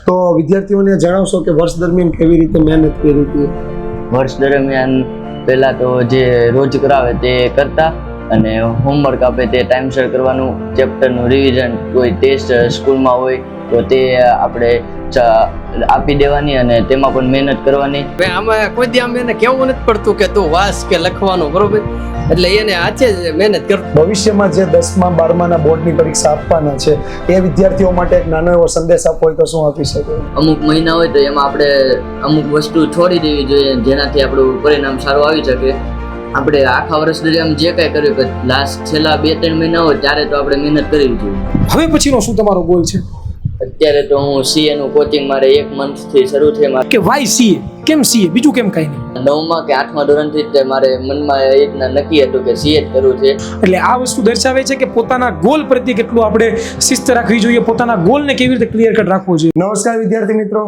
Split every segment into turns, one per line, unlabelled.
તો વિદ્યાર્થીઓને જણાવશો કે વર્ષ દરમિયાન કેવી રીતે મહેનત કરી હતી?
વર્ષ દરમિયાન પહેલાં તો જે રોજ કરાવે તે કરતા અને હોમવર્ક આપે તે ટાઈમસર કરવાનું, ચેપ્ટરનું રિવિઝન, કોઈ ટેસ્ટ સ્કૂલમાં હોય તો તે આપણે આપી દેવાની અને તેમાં પણ મહેનત કરવાની.
આમાં કોઈ દી આમ એને કેવું નથી પડતું કે તું વાંચ કે લખવાનું, બરોબર? એટલે એને હાથે જ મહેનત કરતો.
ભવિષ્યમાં જે 10મા 12માના બોર્ડની પરીક્ષા આપવાના છે એ વિદ્યાર્થીઓ માટે એક નાનો એવો સંદેશ આપવો હોય તો શું આપી શકો?
અમુક મહિના હોય તો એમાં આપણે અમુક વસ્તુ છોડી દેવી જોઈએ જેનાથી આપણું પરિણામ સારું આવી શકે. આપણે આખા વર્ષ દરમિયાન જે કાંઈ કર્યું કે છેલ્લા 2-3 મહિના હોય ત્યારે તો આપણે મહેનત કરવી જોઈએ.
હવે પછીનો શું તમારો ગોલ છે?
અત્યારે તો હું CA નું કોચિંગ મારે 1 મંથથી શરૂ છે.
કે વાય સીએ? કેમ સીએ? બીજું કેમ કઈ નહીં?
9મા કે 8મા ધોરણથી જ મારે મનમાં એ રીતના નક્કી હતું કે CA જ કરવું છે.
એટલે આ વસ્તુ દર્શાવે છે કે પોતાના ગોલ પ્રત્યે કેટલું આપણે શિસ્ત રાખવી જોઈએ, પોતાના ગોલને કેવી રીતે ક્લિયર કટ રાખવો જોઈએ.
નમસ્કાર વિદ્યાર્થી મિત્રો,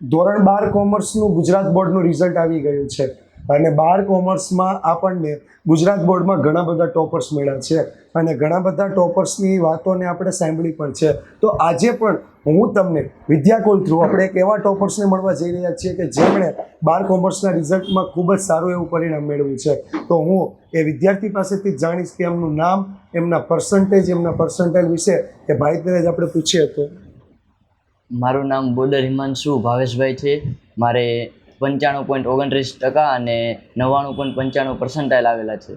ધોરણ 12 કોમર્સનું ગુજરાત બોર્ડનું રિઝલ્ટ આવી ગયું છે અને 12 કોમર્સમાં આપણને ગુજરાત બોર્ડમાં ઘણા બધા ટોપર્સ મળ્યા છે અને ઘણા બધા ટોપર્સની વાતોને આપણે સાંભળી પણ છે. તો આજે પણ હું તમને વિદ્યાકુલ થ્રુ આપણે એક એવા ટોપર્સને મળવા જઈ રહ્યા છીએ કે જેમણે 12 કોમર્સના રિઝલ્ટમાં ખૂબ જ સારું એવું પરિણામ મેળવ્યું છે. તો હું એ વિદ્યાર્થી પાસેથી જ જાણીશ કે એમનું નામ, એમના પર્સન્ટાઇલ વિશે એ ભાઈને જ આપણે પૂછીએ. તો
મારું નામ બોદર હિમાંશુ ભાવેશભાઈ છે. મારે 95.29% અને 99.95% આવેલા છે.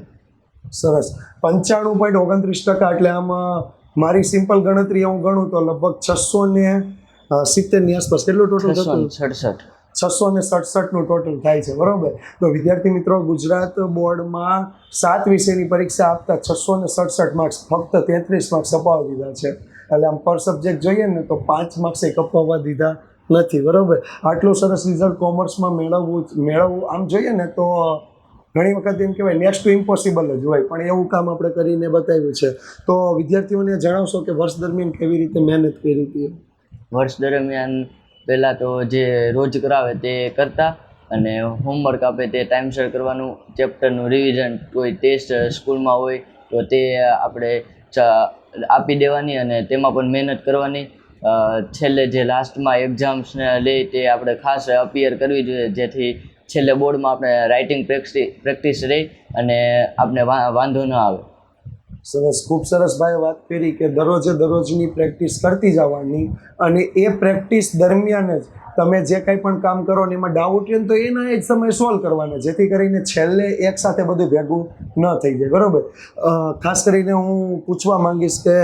સરસ. 95.29% એટલે આમાં મારી સિમ્પલ ગણતરી હું ગણું તો લગભગ 670 ની આસપાસ. કેટલું ટોટલ થતું? 667 નું ટોટલ થાય છે, બરોબર? તો વિદ્યાર્થી મિત્રો, ગુજરાત બોર્ડમાં 7 વિષયની પરીક્ષા આપતા 667 માર્ક્સ, ફક્ત 33 માર્ક્સ અપાવી દીધા છે. એટલે આમ પર સબ્જેક્ટ જોઈએ ને તો 5 માર્ક્સ કપાવવા દીધા નથી, બરોબર? આટલું સરસ રિઝલ્ટ કોમર્સમાં મેળવવું આમ જોઈએ ને તો ઘણી વખત એમ કહેવાય નેક્સ્ટ ટુ ઇમ્પોસિબલ જ હોય, પણ એવું કામ આપણે કરીને બતાવ્યું છે. તો વિદ્યાર્થીઓને જણાવશો કે વર્ષ દરમિયાન કેવી રીતે મહેનત કરી હતી?
વર્ષ દરમિયાન પહેલાં તો જે રોજ કરાવે તે કરતા અને હોમવર્ક આપે તે ટાઈમસર કરવાનું, ચેપ્ટરનું રિવિઝન, કોઈ ટેસ્ટ સ્કૂલમાં હોય તો તે આપણે આપી દેવાની અને તેમાં પણ મહેનત કરવાની. છેલ્લે જે લાસ્ટમાં એક્ઝામ્સને લે તે આપણે ખાસ અપિયર કરવી જોઈએ જેથી છેલ્લે બોર્ડમાં આપણે રાઇટિંગ પ્રેક્ટિસ રહી અને આપણે વાંધો ન આવે.
સરસ, ખૂબ સરસ ભાઈ વાત કરી કે દરરોજની પ્રેક્ટિસ કરતી જવાની અને એ પ્રેક્ટિસ દરમિયાન જ તમે જે કંઈ પણ કામ કરો ને એમાં ડાઉટ રહે તો એના એ જ સમય સોલ્વ કરવાના, જેથી કરીને છેલ્લે એકસાથે બધું ભેગું ન થઈ જાય, બરાબર? ખાસ કરીને હું પૂછવા માંગીશ કે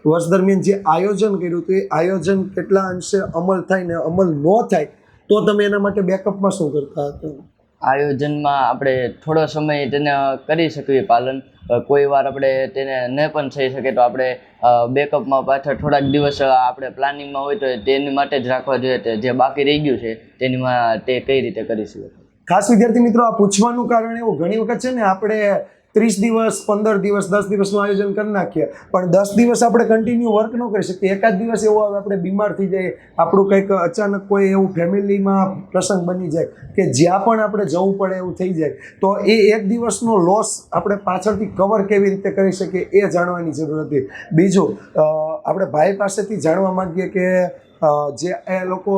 વર્ષ દરમિયાન જે આયોજન કર્યું હતું એ આયોજન કેટલા અંશે અમલ થાય ને અમલ ન થાય તો તમે એના માટે બેકઅપમાં શું કરતા હતા?
આયોજનમાં આપણે થોડો સમય તેને કરી શકીએ પાલન, કોઈ વાર આપણે તેને ન પણ થઈ શકે તો આપણે બેકઅપમાં પાછળ થોડાક દિવસ આપણે પ્લાનિંગમાં હોય તો તેની માટે જ રાખવા જોઈએ. જે બાકી રહી ગયું છે તે કઈ રીતે કરી શકીએ?
ખાસ વિદ્યાર્થી મિત્રો, આ પૂછવાનું કારણ એવું, ઘણી વખત છે ને આપણે 30 દિવસ, 15 દિવસ, 10 દિવસનું આયોજન કરી નાખીએ પણ 10 દિવસ આપણે કન્ટિન્યુ વર્ક ન કરી શકીએ. એકાદ દિવસ એવો આવે આપણે બીમાર થઈ જઈએ, આપણું કંઈક અચાનક કોઈ એવું ફેમિલીમાં પ્રસંગ બની જાય કે જ્યાં પણ આપણે જવું પડે એવું થઈ જાય, તો એ એક દિવસનો લોસ આપણે પાછળથી કવર કેવી રીતે કરી શકીએ એ જાણવાની જરૂર હતી. બીજું, આપણે ભાઈ પાસેથી જાણવા માંગીએ કે જે એ લોકો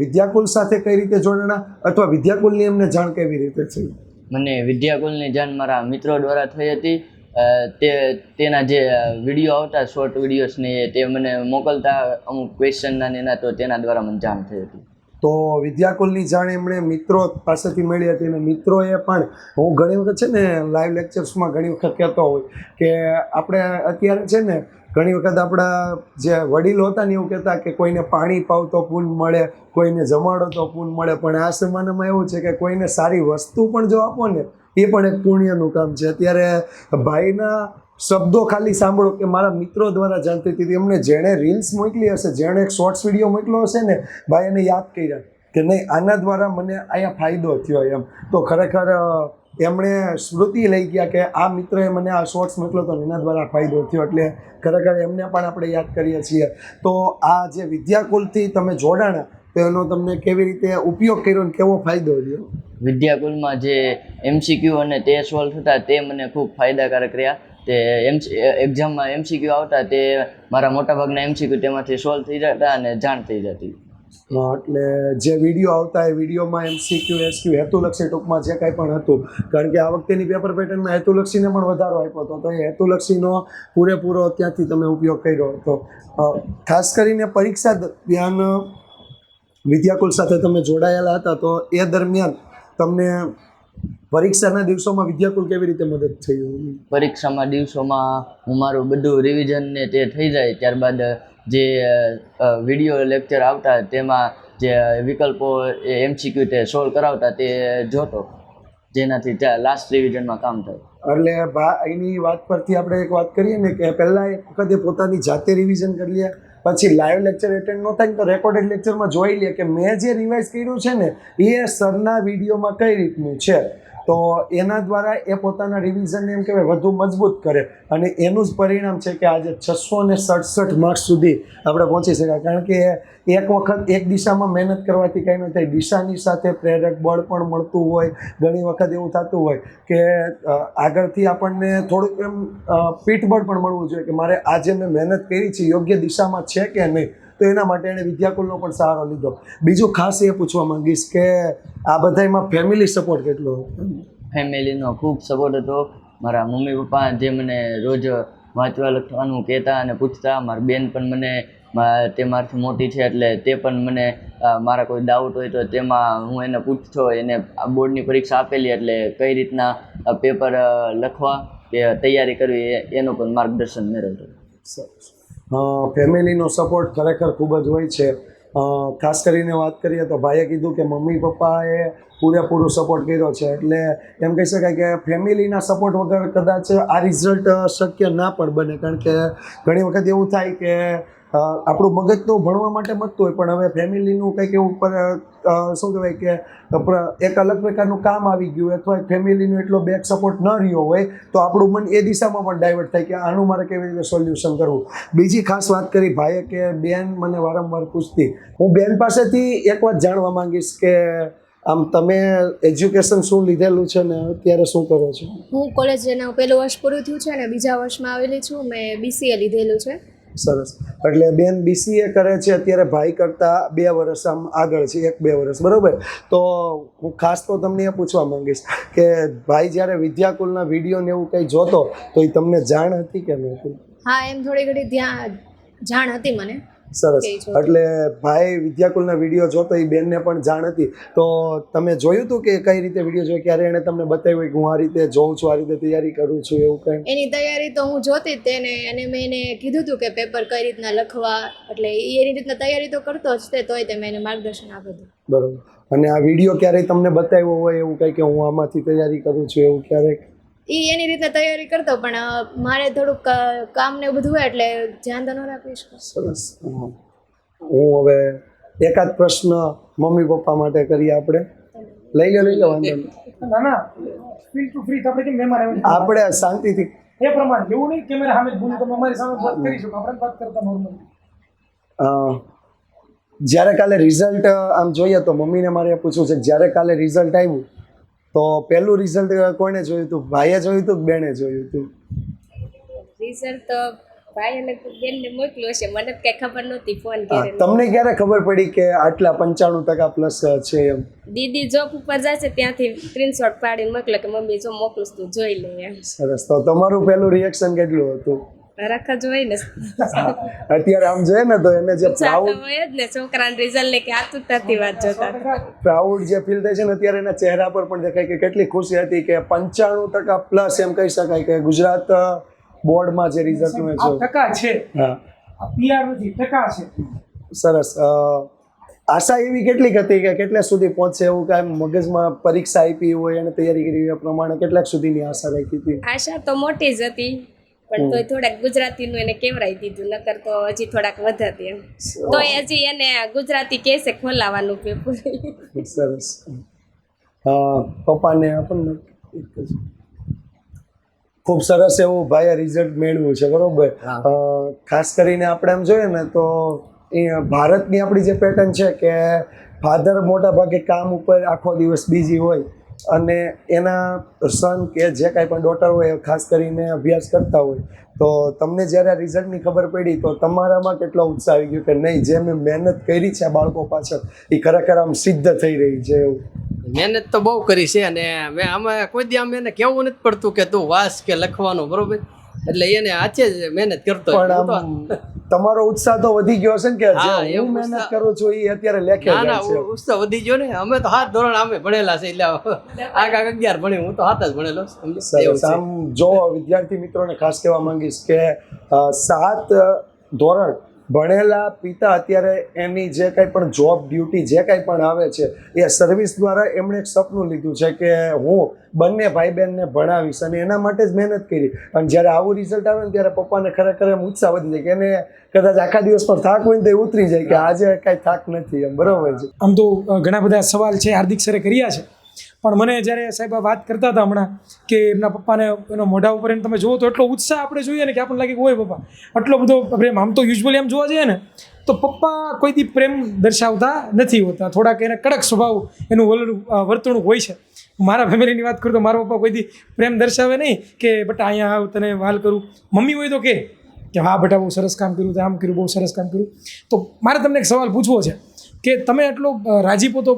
વિદ્યાકુલ સાથે કઈ રીતે જોડાણા અથવા વિદ્યાકુલની એમને જાણ કેવી રીતે થઈ?
મને વિદ્યાકુલની જાણ મારા મિત્રો દ્વારા થઈ હતી. તેના જે વિડીયો આવતા, શોર્ટ વિડીયોઝને તે મને મોકલતા અમુક ક્વેશ્ચનના એના, તો તેના દ્વારા મને જાણ થઈ હતી.
તો વિદ્યાકુલની જાણ એમણે મિત્રો પાસેથી મળી હતી અને મિત્રોએ પણ, હું ઘણી વખત છે ને લાઈવ લેક્ચર્સમાં ઘણી વખત કહેતો હોય કે આપણે અત્યારે છે ને ઘણી વખત આપણા જે વડીલો હતા ને એવું કહેતા કે કોઈને પાણી પાવ તો પુણ્ય મળે, કોઈને જમાડો તો પુણ્ય મળે, પણ આ જમાનામાં એવું છે કે કોઈને સારી વસ્તુ પણ જો આપો ને એ પણ એક પુણ્યનું કામ છે. અત્યારે ભાઈના શબ્દો ખાલી સાંભળો કે મારા મિત્રો દ્વારા જાણતી હતી, એમને જેણે રીલ્સ મોકલી હશે, જેણે એક શોર્ટ્સ વિડીયો મોકલ્યો હશે ને, ભાઈ એને યાદ કર્યા કે નહીં આના દ્વારા મને અહીંયા ફાયદો થયો એમ. તો ખરેખર એમણે સ્મૃતિ લઈ ગયા કે આ મિત્રએ મને આ શોર્ટ્સ મોકલ્યો હતો એના દ્વારા ફાયદો થયો, એટલે ખરેખર એમને પણ આપણે યાદ કરીએ છીએ. તો આ જે વિદ્યાકુલથી તમે જોડાણા તો એનો તમને કેવી રીતે ઉપયોગ કર્યો અને કેવો ફાયદો થયો?
વિદ્યાકુલમાં જે MCQ અને તે સોલ્વ થતા તે મને ખૂબ ફાયદાકારક રહ્યા. તે એક્ઝામમાં MCQ આવતા તે મારા મોટાભાગના MCQ તેમાંથી સોલ્વ થઈ જતા અને જાણ થઈ જતી.
એટલે જે વિડીયો આવતા એ વિડીયોમાં MCQ SQ હેતુલક્ષી ટૂંકમાં જે કાંઈ પણ હતું, કારણ કે આ વખતેની પેપર પેટર્નમાં હેતુલક્ષીને પણ વધારો આપ્યો હતો, તો એ હેતુલક્ષીનો પૂરેપૂરો ત્યાંથી તમે ઉપયોગ કર્યો હતો. ખાસ કરીને પરીક્ષા દરમિયાન વિદ્યાકુલ સાથે તમે જોડાયેલા હતા, તો એ દરમિયાન તમને પરીક્ષાના દિવસોમાં વિદ્યાકુલ કેવી રીતે મદદ થઈ?
પરીક્ષામાં દિવસોમાં હું મારું બધું રિવિઝન ને તે થઈ જાય, ત્યારબાદ જે વિડીયો લેક્ચર આવતા તેમાં જે વિકલ્પો MCQ તે સોલ્વ કરાવતા તે જોતો, જેનાથી લાસ્ટ રિવિઝનમાં કામ થાય.
એટલે એની વાત પરથી આપણે એક વાત કરીએ ને કે પહેલાં એક વખતે પોતાની જાતે રિવિઝન કરી લે, પછી લાઈવ લેક્ચર એટેન્ડ ન થાય તો રેકોર્ડેડ લેક્ચરમાં જોઈ લે કે મેં જે રિવાઇઝ કર્યું છે ને એ સરના વિડીયોમાં કઈ રીતનું છે, તો એના દ્વારા એ પોતાના રિવિઝનને એમ કહેવાય વધુ મજબૂત કરે, અને એનું જ પરિણામ છે કે આજે 667 માર્ક્સ સુધી આપણે પહોંચી શકાય. કારણ કે એક વખત એક દિશામાં મહેનત કરવાથી કંઈ ન થાય, દિશાની સાથે પ્રેરક બળ પણ મળતું હોય. ઘણી વખત એવું થતું હોય કે આગળથી આપણને થોડુંક એમ પીઠબળ પણ મળવું જોઈએ કે મારે આજે મેં મહેનત કરી છે યોગ્ય દિશામાં છે કે નહીં, તો એના માટે એણે વિદ્યાકુલનો પણ સહારો લીધો. બીજું ખાસ એ પૂછવા માંગીશ કે આ બધામાં ફેમિલી સપોર્ટ કેટલો હતો?
ફેમિલીનો ખૂબ સપોર્ટ હતો. મારા મમ્મી પપ્પા જે મને રોજ વાંચવા લખવાનું કહેતા અને પૂછતા, મારી બેન પણ મને તે મારાથી મોટી છે એટલે તે પણ મને મારા કોઈ ડાઉટ હોય તો તેમાં હું એને પૂછતો, એને બોર્ડની પરીક્ષા આપેલી એટલે કઈ રીતના પેપર લખવા કે તૈયારી કરવી એનું પણ માર્ગદર્શન મેળવતો.
ફેમિલીનો સપોર્ટ ખરેખર ખૂબ જ હોય છે. ખાસ કરીને વાત કરીએ તો ભાઈએ કીધું કે મમ્મી પપ્પાએ પૂરેપૂરો સપોર્ટ કર્યો છે, એટલે એમ કહી શકાય કે ફેમિલીના સપોર્ટ વગર કદાચ આ રિઝલ્ટ શક્ય ના પણ બને. કારણ કે ઘણી વખત એવું થાય કે આપણું મગજ તો ભણવા માટે મતતું હોય, પણ હવે ફેમિલીનું કંઈક એવું પર શું કહેવાય કે એક અલગ પ્રકારનું કામ આવી ગયું અથવા ફેમિલીનો એટલો બેક સપોર્ટ ન રહ્યો હોય તો આપણું મન એ દિશામાં પણ ડાયવર્ટ થાય કે આનું મારે કેવી રીતે સોલ્યુશન કરવું. બીજી ખાસ વાત કરી ભાઈએ કે બેન મને વારંવાર પૂછતી, હું બેન પાસેથી એક વાત જાણવા માંગીશ કે આમ તમે એજ્યુકેશન શું લીધેલું છે ને અત્યારે શું કરો છો?
હું કોલેજ એના પહેલું વર્ષ પૂરું થયું છે અને બીજા વર્ષમાં આવેલી છું. મેં BCA લીધેલું છે.
સરસ. એટલે બેન BCA કરે છે અત્યારે, ભાઈ કરતાં 2 વર્ષ આમ આગળ છે, 1-2 વર્ષ, બરાબર? તો હું ખાસ તો તમને એ પૂછવા માંગીશ કે ભાઈ જ્યારે વિદ્યાકુલના વિડીયો ને એવું કંઈ જોતો તો એ તમને જાણ હતી કે નહોતી?
હા, એમ થોડી ઘણી જાણ હતી મને.
સરસ. એટલે ભાઈ વિદ્યાકુલના વિડીયો જોતો એ બેનને પણ જાણ હતી, તો તમે જોયું હતું કે કઈ રીતે વિડીયો જોયો? ક્યારે એણે તમને બતાવ્યું કે હું આ રીતે જોઉં છું, આ રીતે તૈયારી કરું છું, એવું કંઈ?
એની તૈયારી તો હું જોતી જ તેને, અને મેં એને કીધું હતું કે પેપર કઈ રીતના લખવા, એટલે એ એની રીતના તૈયારી તો કરતો જ તે, તોય તે મેં એને માર્ગદર્શન આપ્યું હતું.
બરાબર. અને આ વિડીયો ક્યારેય તમને બતાવ્યો હોય એવું કંઈ કે હું આમાંથી તૈયારી કરું છું, એવું ક્યારેક?
એ એની રીતે તૈયારી કરતો, પણ મારે થોડુંક કામ ને બધું હોય એટલે ધ્યાન તો ન રાખીશ.
સરસ. હું હવે એકાદ પ્રશ્ન મમ્મી પપ્પા માટે કરીએ આપણે. લઈ લો વાંધો નહીં.
ના ના, ફીલ ટુ ફ્રી. આપણે કેમ મહેમાન આવ્યા
આપણે શાંતિથી
એ પ્રમાણે, એવું નહીં કેમેરા સામે જ બોલું, તમે અમારી સામે વાત કરી શકો, આપણે વાત કરતા નોર્મલ.
જ્યારે કાલે રિઝલ્ટ આમ જોઈએ તો મમ્મીને મારે પૂછવું છે, જ્યારે કાલે રિઝલ્ટ આવ્યું તો પહેલું રિઝલ્ટ કોણે જોયું હતું? ભાઈએ જોયું હતું કે બેને જોયું હતું?
રિઝલ્ટ તો ભાઈ અને બેનને મોકલ્યો છે, મને કઈ ખબર નહોતી ફોન કરીને.
તમને ક્યારે ખબર પડી કે આટલા 95% પ્લસ છે એમ?
દીદી જોબ ઉપર જાય છે ત્યાંથી સ્ક્રીનશોટ પાડીને મોકલે કે મમ્મી જો મોકલું તું જોઈ લે એમ.
સરસ. તો તમારું પહેલું રિએક્શન કેટલું હતું?
રખ જ હોય ને,
અત્યારે આમ જોઈએ ને તો એને જે
પ્રાઉડ હોય જ ને છોકરાના રિઝલ્ટ ને કે આતુરતાથી વાત જોતા.
પ્રાઉડ જે ફીલ થાય છે ને અત્યારે એના ચહેરા પર પણ દેખાય કે કેટલી ખુશી હતી કે 95% પ્લસ એમ કહી શકાય કે ગુજરાત બોર્ડમાં જે રિઝલ્ટ મેં જોયું.
ટકા છે,
હા,
PR નથી, ટકા છે.
સરસ. આશા એવી કેટલીક હતી કે કેટલા સુધી પહોંચશે એવું કાંઈ મગજમાં પરીક્ષા આપી હોય અને તૈયારી કરી એ પ્રમાણે કેટલાક સુધીની આશા રાખી હતી?
આશા તો મોટી જ હતી, પણ તોય થોડાક ગુજરાતીનું એને કેવરાઈ દીધું, નકર તો હજી થોડાક વધત એમ. તોય હજી એને ગુજરાતી કહેશે ખોલાવાનું પેપર.
સરસ. પપ્પાને આપણને ખૂબ સરસ એવું ભાઈએ રિઝલ્ટ મેળવ્યું છે, બરોબર? ખાસ કરીને આપણે એમ જોઈએ ને તો એ ભારતની આપણી જે પેટર્ન છે કે ફાધર મોટા ભાગે કામ ઉપર આખો દિવસ બીજી હોય અને એના સન કે જે કાંઈ પણ ડોટર હોય એ ખાસ કરીને અભ્યાસ કરતા હોય તો તમને જ્યારે આ રિઝલ્ટની ખબર પડી તો તમારામાં કેટલો ઉત્સાહ આવી ગયો કે નહીં જે મેં મહેનત કરી છે આ બાળકો પાછળ એ ખરેખર આમ સિદ્ધ થઈ રહી છે એવું?
મહેનત તો બહુ કરી છે અને મેં આમાં કોઈ દી આમ એને કહેવું નથી પડતું કે તું વાંચ કે લખવાનું, બરોબર, એટલે એને આચે જ મહેનત કરતો હોય.
પણ આમ તમારો ઉત્સાહ તો વધી ગયો હશે ને કે જે
હા,
હું
એવું
મહેનત
ઉત્સાહ-
કરું છું એ અત્યારે લેખે
ના
જાય છે.
ના ઉત્સાહ વધી ગયો ને. અમે તો 7 ધોરણ અમે ભણેલા છે એટલે આગળ 11 ભણી, હું તો 7 જ ભણેલો. સમજો? એવું
સરસ.
છે.
આમ જો વિદ્યાર્થી મિત્રોને ખાસ કહેવા માંગીશ કે 7 ધોરણ ભણેલા પિતા અત્યારે એની જે કાંઈ પણ જોબ ડ્યુટી જે કાંઈ પણ આવે છે એ સર્વિસ દ્વારા એમણે એક સપનું લીધું છે કે હું બંને ભાઈ બહેનને ભણાવીશ અને એના માટે જ મહેનત કરી. અને જ્યારે આવું રિઝલ્ટ આવે ને ત્યારે પપ્પાને ખરેખર એમ ઉત્સાહ વધી જાય કે એને કદાચ આખા દિવસ પર થાક હોય ને તો એ ઉતરી જાય કે આજે કાંઈ થાક નથી એમ. બરોબર છે.
આમ તો ઘણા બધા સવાલ છે હાર્દિક સરે કર્યા છે, પણ મને જ્યારે સાહેબ આ વાત કરતા હતા હમણાં કે એમના પપ્પાને એનો મોઢા ઉપર એને તમે જુઓ તો એટલો ઉત્સાહ આપણે જોઈએ ને કે આપણને લાગે કે હોય પપ્પા આટલો બધો પ્રેમ. આમ તો યુઝ્યુઅલી આમ જોવા જઈએ ને તો પપ્પા કોઈ દી પ્રેમ દર્શાવતા નથી હોતા, થોડાક એને કડક સ્વભાવ એનું વર્તણૂક હોય છે. મારા ફેમિલીની વાત કરું તો મારા પપ્પા કોઈ દી પ્રેમ દર્શાવે નહીં કે બટા અહીંયા આવ તને વાલ કરું. મમ્મી હોય તો કે હા બેટા બહુ સરસ કામ કર્યું, આમ કર્યું, બહુ સરસ કામ કર્યું. તો મારે તમને એક સવાલ પૂછવો છે કે તમે આટલો રાજીપો તો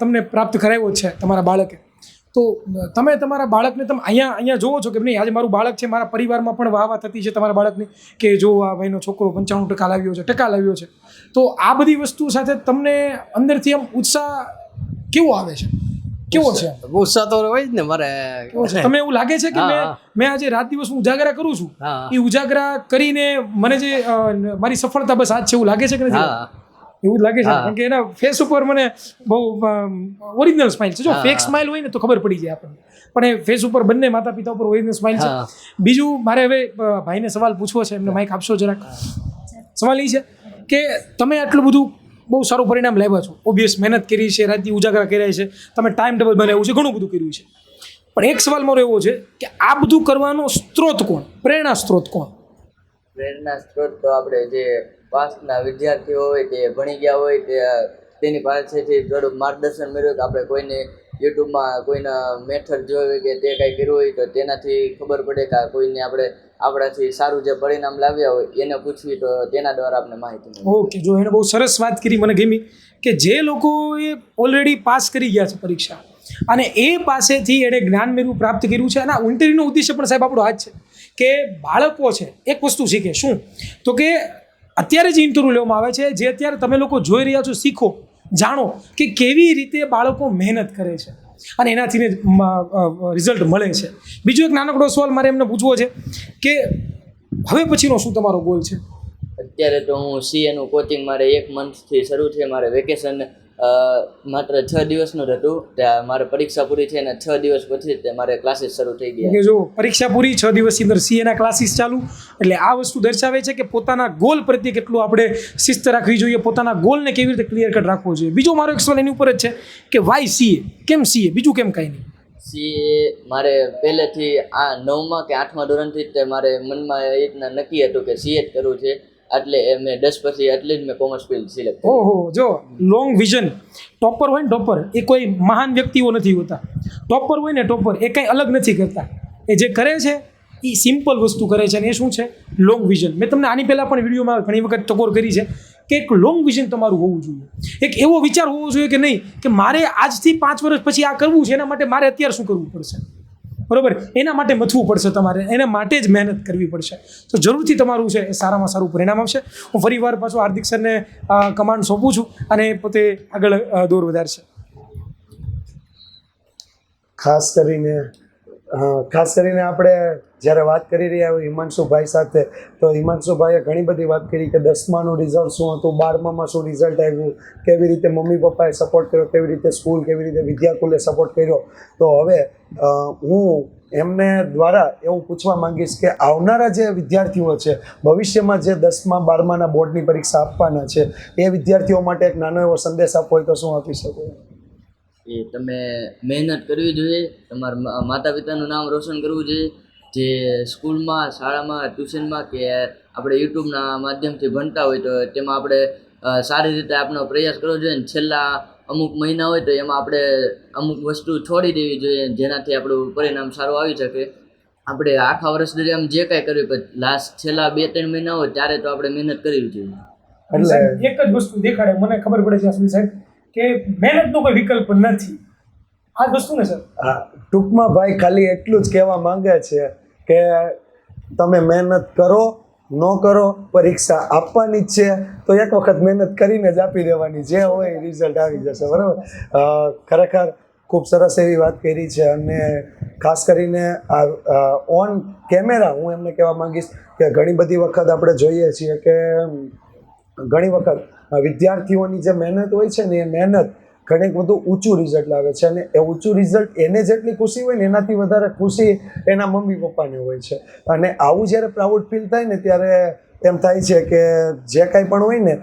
તમને પ્રાપ્ત કરાવ્યો જ છે તમારા બાળકે, તો તમે તમારા બાળકને તમે અહીંયા જોવો છો કે નહીં આજે મારું બાળક છે, મારા પરિવારમાં પણ વાહ થતી છે તમારા બાળકની કે જો આ ભાઈનો છોકરો 95% લાવ્યો છે, ટકા લાવ્યો છે. તો આ બધી વસ્તુ સાથે તમને અંદરથી આમ ઉત્સાહ કેવો આવે છે, કેવો છે?
ઉત્સાહ તો હોય જ ને મારે.
કેવો છે? તમે એવું લાગે છે કે
હા.
મેં આજે રાત દિવસ હું ઉજાગરા કરું છું,
હા.
એ ઉજાગરા કરીને મને જે મારી સફળતા બસ આજ છે એવું લાગે છે કે નથી?
હા
એવું જ લાગે છે
હા.
કારણ કે એના ફેસ ઉપર મને બહુ ઓરિજિનલ સ્માઇલ છે. જો
હા.
ફેક સ્માઇલ હોય ને તો ખબર પડી જાય આપણને, પણ એ ફેસ ઉપર બંને માતા પિતા ઉપર ઓરિજિનલ સ્માઇલ છે.
હા.
બીજું મારે હવે ભાઈને સવાલ પૂછવો છે, એમને માઇક આપશો જરાક. સવાલ એ છે કે તમે આટલું બધું બહુ સારું પરિણામ લાવ્યા છો, ઓબ્વિયસ મહેનત કરી છે, રાતથી ઉજાગરા કર્યા છે, તમે ટાઈમ ટેબલ બનાવ્યું છે, ઘણું બધું કર્યું છે, પણ એક સવાલ મારો એવો છે કે આ બધું કરવાનો સ્ત્રોત કોણ, પ્રેરણા સ્ત્રોત કોણ?
પ્રેરણા સ્ત્રોત તો આપણે જે પાસના વિદ્યાર્થીઓ હોય તે ભણી ગયા હોય તેની પાસેથી થોડુંક માર્ગદર્શન મેળવ્યું કે આપણે કોઈને યુટ્યુબમાં કોઈના મેથડ જોયું કે તે કાંઈ કર્યું હોય તો તેનાથી ખબર પડે કે કોઈને આપણે આપણાથી સારું જે પરિણામ લાવ્યા હોય એને પૂછવી તો તેના દ્વારા આપણે માહિતી મળે.
ઓકે, જો એને બહુ સરસ વાત કરી, મને ગમી કે જે લોકોએ ઓલરેડી પાસ કરી ગયા છે પરીક્ષા અને એ પાસેથી એણે જ્ઞાન મેળવું પ્રાપ્ત કર્યું છે. અને આ ઇન્ટરવ્યૂનો ઉદ્દેશ્ય પણ સાહેબ આપણો આ જ છે કે બાળકો છે એક વસ્તુ શીખે. શું? તો કે અત્યારે જે ઇન્ટરવ્યૂ લેવામાં આવે છે, જે અત્યારે તમે લોકો જોઈ રહ્યા છો, શીખો, જાણો કે કેવી રીતે બાળકો મહેનત કરે છે અને એનાથી રિઝલ્ટ મળે છે. બીજો એક નાનકડો સવાલ મારે એમને પૂછવો છે કે હવે પછીનો શું તમારો ગોલ છે?
અત્યારે તો હું સીએનું કોચિંગ મારે 1 મંથથી શરૂ છે. મારે વેકેશન માત્ર 6 દિવસનું જ હતું, ત્યાં મારે પરીક્ષા પૂરી થઈ અને 6 દિવસ પછી તે મારે ક્લાસીસ શરૂ થઈ ગયા.
કે જો પરીક્ષા પૂરી 6 દિવસની અંદર સીએના ક્લાસીસ ચાલુ, એટલે આ વસ્તુ દર્શાવે છે કે પોતાના ગોલ પ્રત્યે કેટલું આપણે શિસ્ત રાખવી જોઈએ, પોતાના ગોલને કેવી રીતે ક્લિયર કટ રાખવો જોઈએ. બીજો મારો એક સવાલ એની ઉપર જ છે કે વાય સીએ, કેમ સીએ, બીજું કેમ કાંઈ નહીં?
સીએ મારે પહેલેથી આ 9મા કે 8મા ધોરણથી જ મારે મનમાં એ રીતના નક્કી હતું કે સીએ જ કરવું છે, એટલે મેં 10 પછી એટલે જ મેં કોમર્સ ફિલ્ડ સિલેક્ટ કરી.
ઓહો, જો લોંગ વિઝન. ટોપર હોય ને ટોપર, એ કોઈ મહાન વ્યક્તિઓ નથી હોતા. ટોપર હોય ને ટોપર, એ કંઈ અલગ નથી કરતા. એ જે કરે છે એ સિમ્પલ વસ્તુ કરે છે અને એ શું છે? Long vision. મેં તમને આની પહેલાં પણ વિડીયોમાં ઘણી વખત ટકોર કરી છે કે એક લોંગ વિઝન તમારું હોવું જોઈએ. એક એવો વિચાર હોવો જોઈએ કે નહીં કે મારે આજથી 5 વર્ષ પછી આ કરવું છે, એના માટે મારે અત્યારે શું કરવું પડશે, બરોબર? એના માટે મથવું પડશે, તમારે એના માટે જ મહેનત કરવી પડશે. તો જરૂરથી તમારું છે એ સારામાં સારું પરિણામ આવશે. હું ફરીવાર પાછું હાર્દિક સરને કમાન્ડ સોંપું છું અને પોતે આગળ દોર વધારશે.
ખાસ કરીને આપણે જ્યારે વાત કરી રહ્યા હોય હિમાંશુભાઈ સાથે, તો હિમાંશુભાઈએ ઘણી બધી વાત કરી કે 10માનું રિઝલ્ટ શું હતું, 12મામાં શું રિઝલ્ટ આવ્યું, કેવી રીતે મમ્મી પપ્પાએ સપોર્ટ કર્યો, કેવી રીતે સ્કૂલ, કેવી રીતે વિદ્યાકુલે સપોર્ટ કર્યો. તો હવે હું એમને દ્વારા એવું પૂછવા માંગીશ કે આવનારા જે વિદ્યાર્થીઓ છે, ભવિષ્યમાં જે 10મા 12માના બોર્ડની પરીક્ષા આપવાના છે, એ વિદ્યાર્થીઓ માટે એક નાનો એવો સંદેશ આપવો હોય તો શું આપી શકો?
એ તમે મહેનત કરવી જોઈએ, તમારા માતા પિતાનું નામ રોશન કરવું જોઈએ. જે સ્કૂલમાં, શાળામાં, ટ્યુશનમાં કે આપણે યુટ્યુબના માધ્યમથી ભણતા હોય તો તેમાં આપણે સારી રીતે આપણો પ્રયાસ કરવો જોઈએ ને છેલ્લા અમુક મહિના હોય તો એમાં આપણે અમુક વસ્તુ છોડી દેવી જોઈએ જેનાથી આપણું પરિણામ સારું આવી શકે. આપણે આખા વર્ષ દરમિયાન જે કાંઈ કર્યું પણ લાસ્ટ છેલ્લા 2-3 મહિના હોય ત્યારે તો આપણે મહેનત કરવી જોઈએ.
એટલે
સાહેબ, એક જ વસ્તુ દેખાડે મને ખબર પડે છે સુધી સાહેબ કે મહેનતનો કોઈ વિકલ્પ નથી. આ જ વસ્તુ ને સર.
હા, ટૂંકમાં ભાઈ ખાલી એટલું જ કહેવા માંગે છે કે તમે મહેનત કરો ન કરો, પરીક્ષા આપવાની જ છે તો એક વખત મહેનત કરીને જ આપી દેવાની, જે હોય રિઝલ્ટ આવી જશે. બરાબર. ખરેખર ખૂબ સરસ એવી વાત કરી છે અને ખાસ કરીને આ ઓન કેમેરા હું એમને કહેવા માંગીશ કે ઘણી બધી વખત આપણે જોઈએ છીએ કે ઘણી વખત વિદ્યાર્થીઓની જે મહેનત હોય છે ને એ મહેનત ઘણી બધું ઊંચું રિઝલ્ટ લાવે છે અને એ ઊંચું રિઝલ્ટ એને જેટલી ખુશી હોય ને એનાથી વધારે ખુશી એના મમ્મી પપ્પાને હોય છે. અને આવું જ્યારે પ્રાઉડ ફીલ થાય ને ત્યારે એમ થાય છે કે જે કાંઈ પણ હોય ને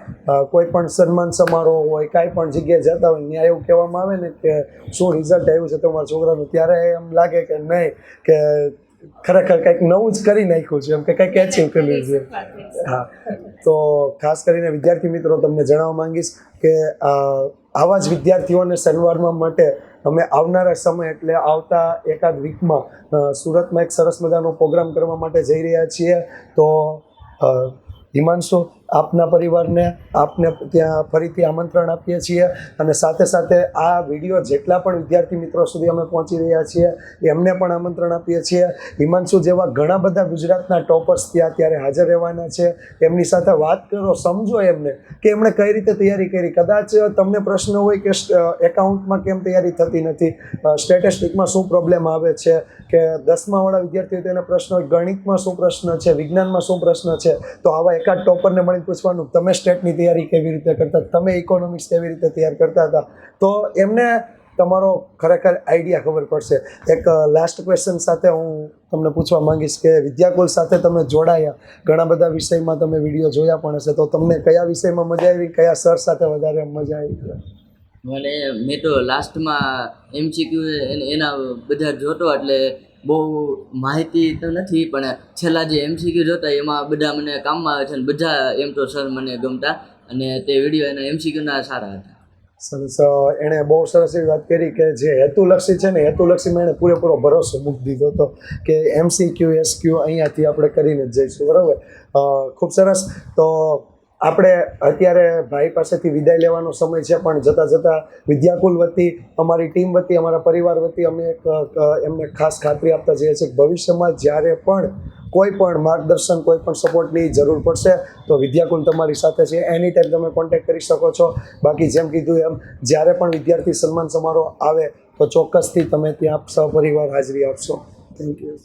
કોઈ પણ સન્માન સમારોહ હોય, કાંઈ પણ જગ્યાએ જતા હોય ત્યાં એવું કહેવામાં આવે ને કે શું રિઝલ્ટ આવ્યું છે તમારા છોકરાનું, ત્યારે એમ લાગે કે નહીં કે ખરેખર કંઈક નવું જ કરી નાખ્યું છે, એમ કે કંઈક એચીવ કર્યું છે. હા, તો ખાસ કરીને વિદ્યાર્થી મિત્રો તમને જણાવવા માંગીશ કે આવા જ વિદ્યાર્થીઓને સન્માનવા માટે અમે આવનારા સમય એટલે આવતા એકાદ વીકમાં સુરતમાં એક સરસ મજાનો પ્રોગ્રામ કરવા માટે જઈ રહ્યા છીએ. તો હિમાંશુ, આપના પરિવારને આપને ત્યાં ફરીથી આમંત્રણ આપીએ છીએ અને સાથે સાથે આ વિડીયો જેટલા પણ વિદ્યાર્થી મિત્રો સુધી અમે પહોંચી રહ્યા છીએ એમને પણ આમંત્રણ આપીએ છીએ. હિમાંશુ જેવા ઘણા બધા ગુજરાતના ટોપર્સ ત્યાં ત્યારે હાજર રહેવાના છે. એમની સાથે વાત કરો, સમજો એમને કે એમણે કઈ રીતે તૈયારી કરી. કદાચ તમને પ્રશ્ન હોય કે એકાઉન્ટમાં કેમ તૈયારી થતી નથી, સ્ટેટિસ્ટિકમાં શું પ્રોબ્લેમ આવે છે, કે 10માવાળા વિદ્યાર્થીઓ તેને પ્રશ્ન હોય ગણિતમાં શું પ્રશ્ન છે, વિજ્ઞાનમાં શું પ્રશ્ન છે, તો આવા એકાદ ટોપરને મળીને પૂછવાનું તમે સ્ટેટની તૈયારી કેવી રીતે કરતા, તમે ઇકોનોમિક્સ કેવી રીતે તૈયાર કરતા હતા, તો એમને તમારો ખરેખર આઈડિયા ખબર પડશે. એક લાસ્ટ ક્વેશ્ચન સાથે હું તમને પૂછવા માંગીશ કે વિદ્યાકુલ સાથે તમે જોડાયા, ઘણા બધા વિષયમાં તમે વિડીયો જોયા પણ હશે, તો તમને કયા વિષયમાં મજા આવી, કયા સર સાથે વધારે મજા આવી?
મેં તો લાસ્ટમાં MCQ એના બધા જોતો એટલે બહુ માહિતી તો નથી પણ છેલ્લા જે MCQ જોતા એમાં બધા મને કામમાં આવે છે અને બધા એમ તો સર મને ગમતા અને તે વિડીયો એના MCQના સારા હતા.
સરસ. એણે બહુ સરસ એવી વાત કરી કે જે હેતુલક્ષી છે ને હેતુલક્ષીમાં એણે પૂરેપૂરો ભરોસો મૂકી દીધો હતો કે MCQ SQ અહીંયાથી આપણે કરીને જ જઈશું. બરાબર. ખૂબ સરસ. તો આપણે અત્યારે ભાઈ પાસેથી વિદાય લેવાનો સમય છે પણ જતાં જતાં વિદ્યાકુલ વતી, અમારી ટીમ વતી, અમારા પરિવાર વતી અમે એક એમને ખાસ ખાતરી આપતા જઈએ છીએ કે ભવિષ્યમાં જ્યારે પણ કોઈ પણ માર્ગદર્શન, કોઈ પણ સપોર્ટની જરૂર પડશે તો વિદ્યાકુલ તમારી સાથે છે. એની ટાઈમ તમે કોન્ટેક્ટ કરી શકો છો. બાકી જેમ કીધું એમ જ્યારે પણ વિદ્યાર્થી સન્માન સમારોહ આવે તો ચોક્કસથી તમે ત્યાં સહપરિવાર હાજરી આપશો. Thank you.